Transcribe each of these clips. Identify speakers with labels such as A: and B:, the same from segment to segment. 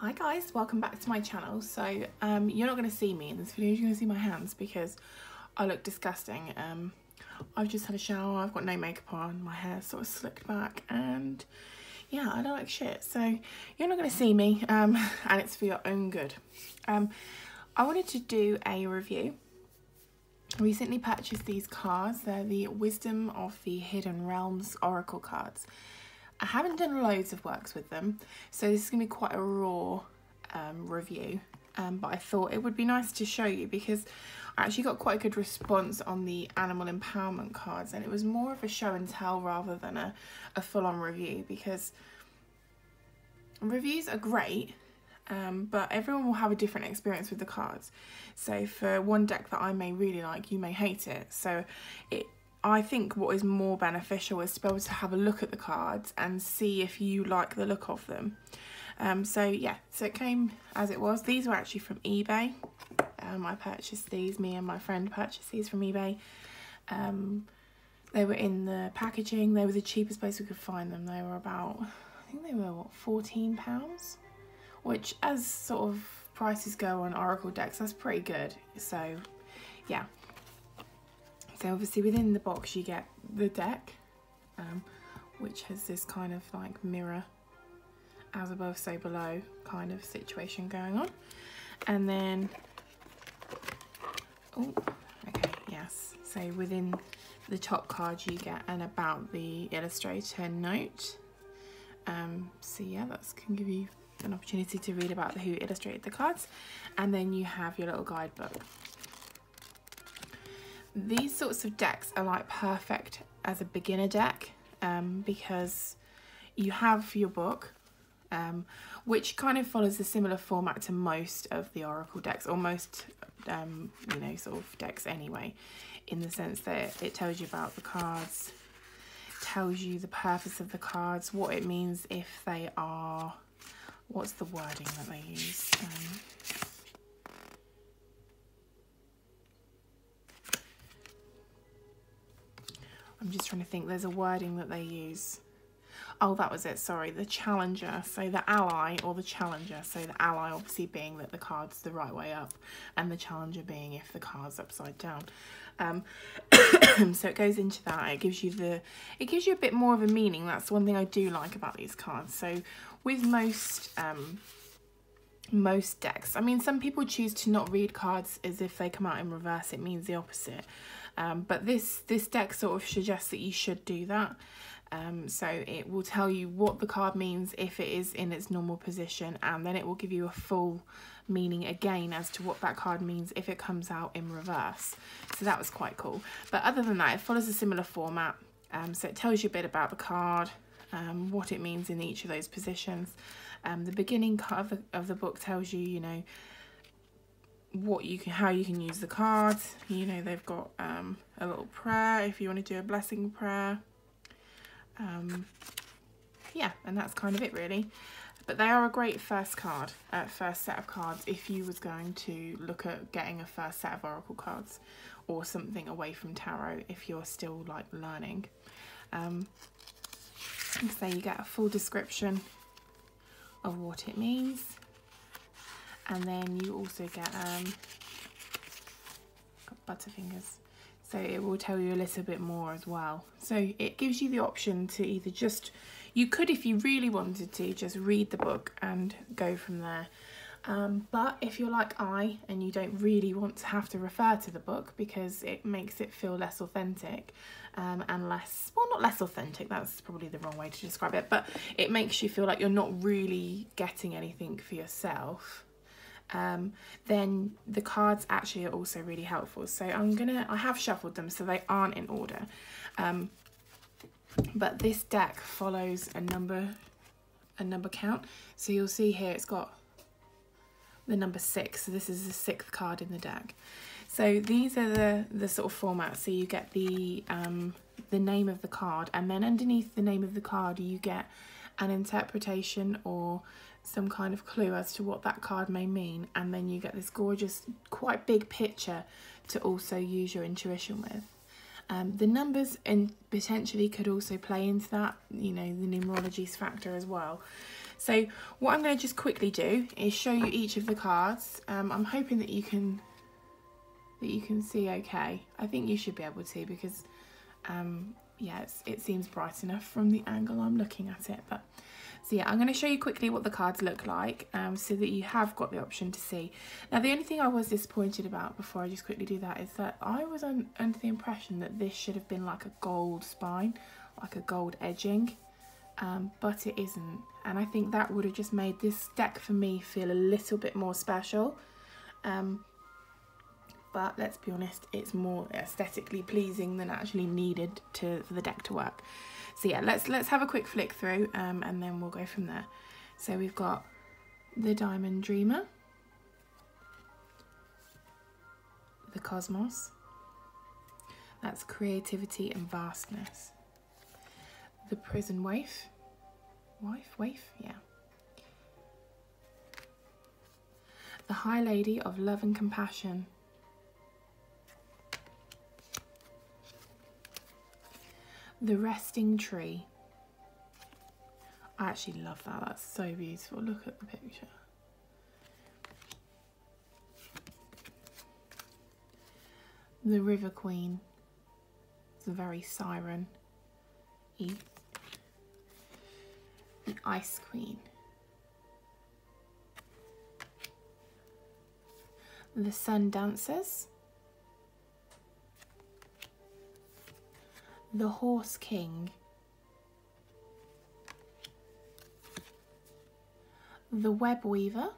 A: Hi guys, welcome back to my channel. So you're not going to see me in this video, you're going to see my hands because I look disgusting. I've just had a shower, I've got no makeup on, my hair's sort of slicked back, and yeah, I don't like shit. So you're not going to see me, and it's for your own good. I wanted to do a review. I recently purchased these cards. They're the Wisdom of the Hidden Realms Oracle cards. I haven't done loads of works with them, so this is going to be quite a raw review, but I thought it would be nice to show you because I actually got quite a good response on the animal empowerment cards, and it was more of a show and tell rather than a full-on review, because reviews are great, but everyone will have a different experience with the cards. So for one deck that I may really like, you may hate it. So I think what is more beneficial is to be able to have a look at the cards and see if you like the look of them. So yeah, so it came as it was. These were actually from eBay. I purchased these, me and my friend purchased these from eBay. They were in the packaging. They were the cheapest place we could find them. They were about, I think they were what, £14? Which, as sort of prices go on Oracle decks, that's pretty good. So yeah. So obviously within the box you get the deck, which has this kind of like mirror, as above so below kind of situation going on. And then, oh, okay, yes. So within the top card you get an about the illustrator note. So yeah, that can give you an opportunity to read about who illustrated the cards. And then you have your little guidebook. These sorts of decks are like perfect as a beginner deck, because you have your book, which kind of follows a similar format to most of the Oracle decks, or most, you know, sort of decks anyway, in the sense that it tells you about the cards, tells you the purpose of the cards, what it means if they are, what's the wording that they use? I'm just trying to think, there's a wording that they use. Oh, that was it, sorry, the challenger. So the ally or the challenger. So the ally obviously being that the card's the right way up, and the challenger being if the card's upside down. So it goes into that. It gives you a bit more of a meaning. That's one thing I do like about these cards. So with most decks, I mean, some people choose to not read cards as if they come out in reverse. It means the opposite. But this deck sort of suggests that you should do that. So it will tell you what the card means if it is in its normal position, and then it will give you a full meaning again as to what that card means if it comes out in reverse. So that was quite cool. But other than that, it follows a similar format. So it tells you a bit about the card, what it means in each of those positions. The beginning card of the book tells you, you know, how you can use the cards. You know, they've got a little prayer if you want to do a blessing prayer. Yeah, and that's kind of it really. But they are a great first set of cards if you was going to look at getting a first set of Oracle cards, or something away from tarot if you're still like learning. So you get a full description of what it means, and then you also get got butterfingers, so it will tell you a little bit more as well. So it gives you the option to either you could, if you really wanted to, just read the book and go from there. But if you're like I, and you don't really want to have to refer to the book because it makes it feel less authentic, and less, well, not less authentic, that's probably the wrong way to describe it, but it makes you feel like you're not really getting anything for yourself, then the cards actually are also really helpful. So I have shuffled them so they aren't in order, but this deck follows a number count. So you'll see here it's got the number 6, so this is the 6th card in the deck. So these are the sort of format. So you get the name of the card, and then underneath the name of the card you get an interpretation or some kind of clue as to what that card may mean, and then you get this gorgeous, quite big picture to also use your intuition with. The numbers and potentially could also play into that, you know, the numerology factor as well. So what I'm going to just quickly do is show you each of the cards. I'm hoping that you can see okay. I think you should be able to, because yeah, it seems bright enough from the angle I'm looking at it. But so yeah, I'm going to show you quickly what the cards look like, so that you have got the option to see. Now, the only thing I was disappointed about, before I just quickly do that, is that I was under the impression that this should have been like a gold spine, like a gold edging, but it isn't. And I think that would have just made this deck for me feel a little bit more special. But let's be honest, it's more aesthetically pleasing than actually needed for the deck to work. So yeah, let's have a quick flick through, and then we'll go from there. So we've got the Diamond Dreamer, the Cosmos, that's creativity and vastness, the Prison Waif, yeah, the High Lady of Love and Compassion, the Resting Tree. I actually love that. That's so beautiful. Look at the picture. The River Queen. It's a very siren-y. The Ice Queen. The Sun Dancers. The Horse King, the Web Weaver,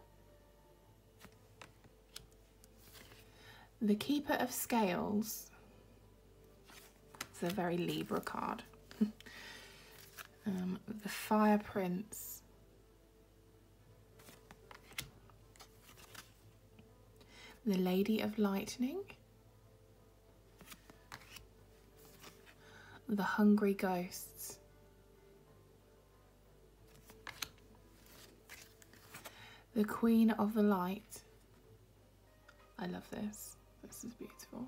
A: the Keeper of Scales. It's a very Libra card. The Fire Prince, the Lady of Lightning, the Hungry Ghosts, the Queen of the Light. I love this. This is beautiful.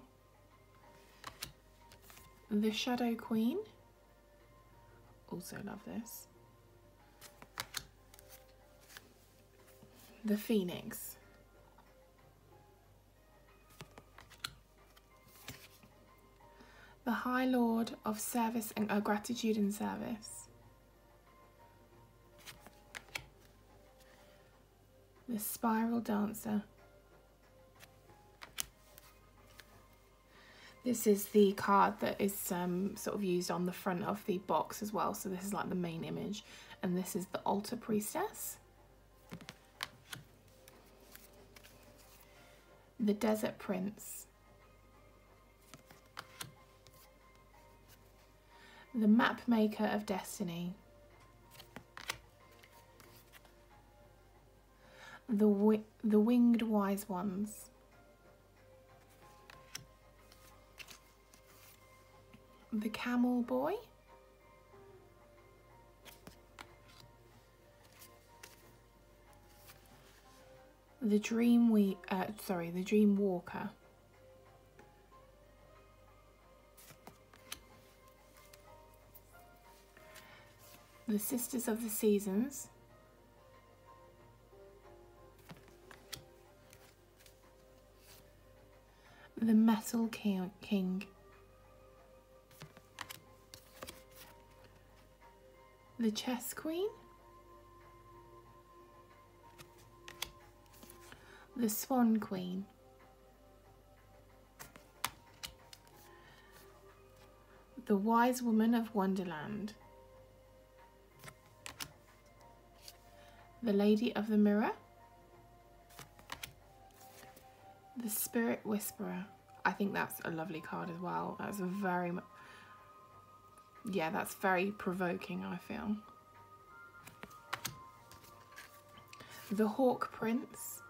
A: The Shadow Queen. Also love this. The Phoenix. The High Lord of Service and Gratitude and Service. The Spiral Dancer. This is the card that is sort of used on the front of the box as well. So this is like the main image. And this is the Altar Priestess. The Desert Prince. The Map Maker of Destiny. The Winged Wise Ones. The Camel Boy. The Dream Walker. The Sisters of the Seasons. The Metal King. The Chess Queen. The Swan Queen. The Wise Woman of Wonderland. The Lady of the Mirror. The Spirit Whisperer. I think that's a lovely card as well. That's a very, yeah, that's very provoking, I feel. The Hawk Prince.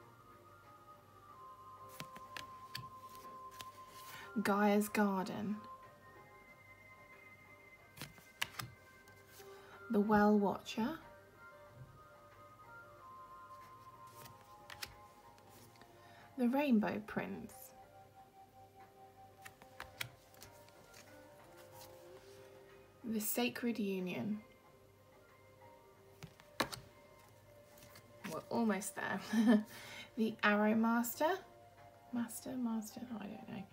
A: Gaia's Garden. The Well Watcher. The Rainbow Prince. The Sacred Union. we're almost there. The Arrow Master. Master, I don't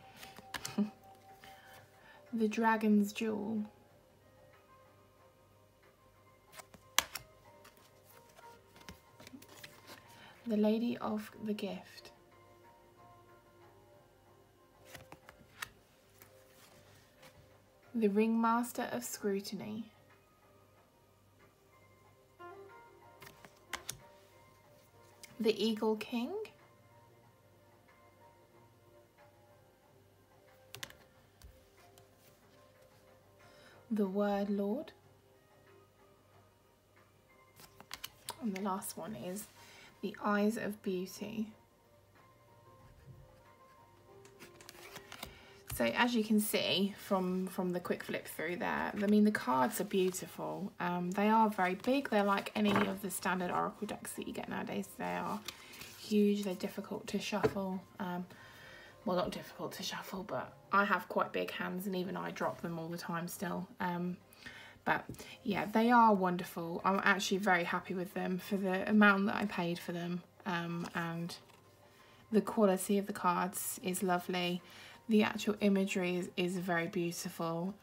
A: know. The Dragon's Jewel. The Lady of the Gift. The Ringmaster of Scrutiny. The Eagle King. The Word Lord. And the last one is the Eyes of Beauty. So as you can see from the quick flip through there, I mean the cards are beautiful. They are very big. They're like any of the standard Oracle decks that you get nowadays. They are huge. They're difficult to shuffle. Well, not difficult to shuffle, but I have quite big hands and even I drop them all the time still. But yeah, they are wonderful. I'm actually very happy with them for the amount that I paid for them. And the quality of the cards is lovely. The actual imagery is very beautiful.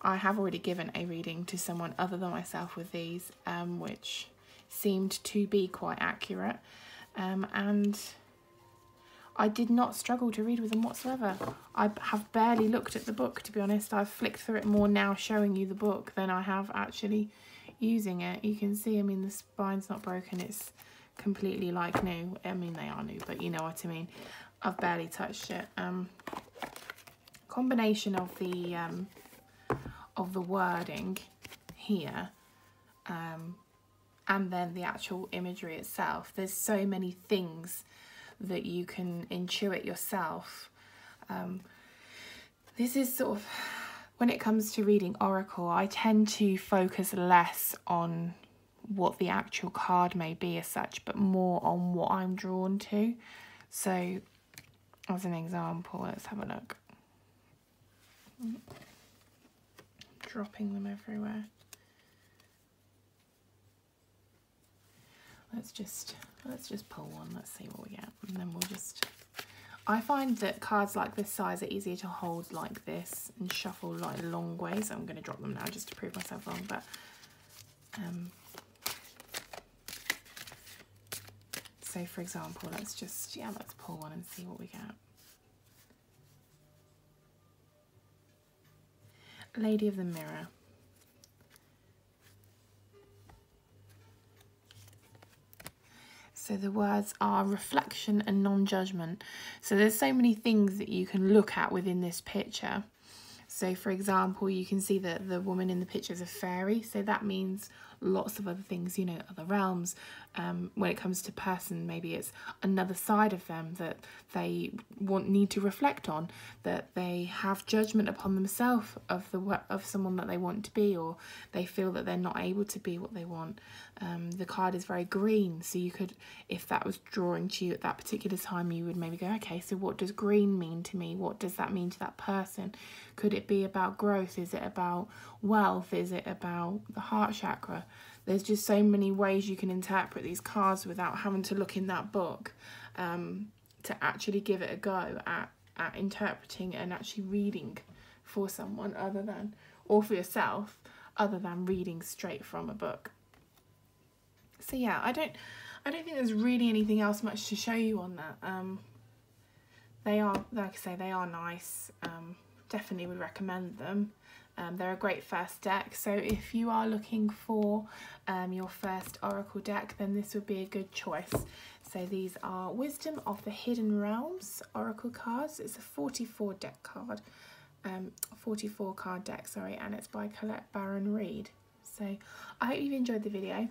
A: I have already given a reading to someone other than myself with these, which seemed to be quite accurate. And I did not struggle to read with them whatsoever. I have barely looked at the book, to be honest. I've flicked through it more now showing you the book than I have actually using it. You can see, I mean, the spine's not broken. It's completely like new. I mean, they are new, but you know what I mean. I've barely touched it. Combination of the wording here, and then the actual imagery itself. There's so many things that you can intuit yourself. This is sort of, when it comes to reading Oracle, I tend to focus less on what the actual card may be as such, but more on what I'm drawn to. So, as an example, let's have a look. Dropping them everywhere. Let's just pull one. Let's see what we get, and then we'll just. I find that cards like this size are easier to hold like this and shuffle like a long way. So I'm going to drop them now just to prove myself wrong. But so for example, let's pull one and see what we get. Lady of the Mirror. So the words are reflection and non-judgment. So there's so many things that you can look at within this picture. So for example, you can see that the woman in the picture is a fairy. So that means lots of other things, you know, other realms. When it comes to person, maybe it's another side of them that they need to reflect on, that they have judgment upon themselves of someone that they want to be, or they feel that they're not able to be what they want. The card is very green, so you could, if that was drawing to you at that particular time, you would maybe go, okay, so what does green mean to me? What does that mean to that person? Could it be about growth? Is it about wealth? Is it about the heart chakra? There's just so many ways you can interpret these cards without having to look in that book to actually give it a go at interpreting and actually reading for someone other than, or for yourself, other than reading straight from a book. So yeah, I don't think there's really anything else much to show you on that. They are, like I say, they are nice. Definitely would recommend them. They're a great first deck, so if you are looking for your first Oracle deck, then this would be a good choice. So these are Wisdom of the Hidden Realms Oracle cards. It's a 44 deck card, 44 card deck, sorry, and it's by Colette Baron Reid. So I hope you've enjoyed the video.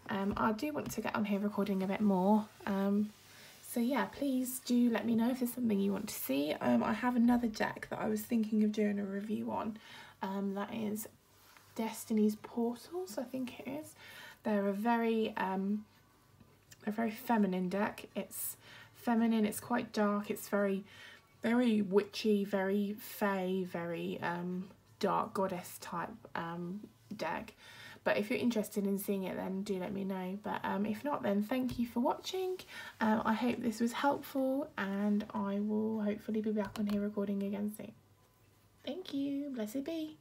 A: I do want to get on here recording a bit more. So yeah, please do let me know if there's something you want to see. I have another deck that I was thinking of doing a review on. That is Destiny's Portals, I think it is. They're a very feminine deck. It's feminine, it's quite dark, it's very witchy, very fae, very dark goddess type deck. But if you're interested in seeing it, then do let me know. But if not, then thank you for watching. I hope this was helpful, and I will hopefully be back on here recording again soon. Thank you. Blessed be.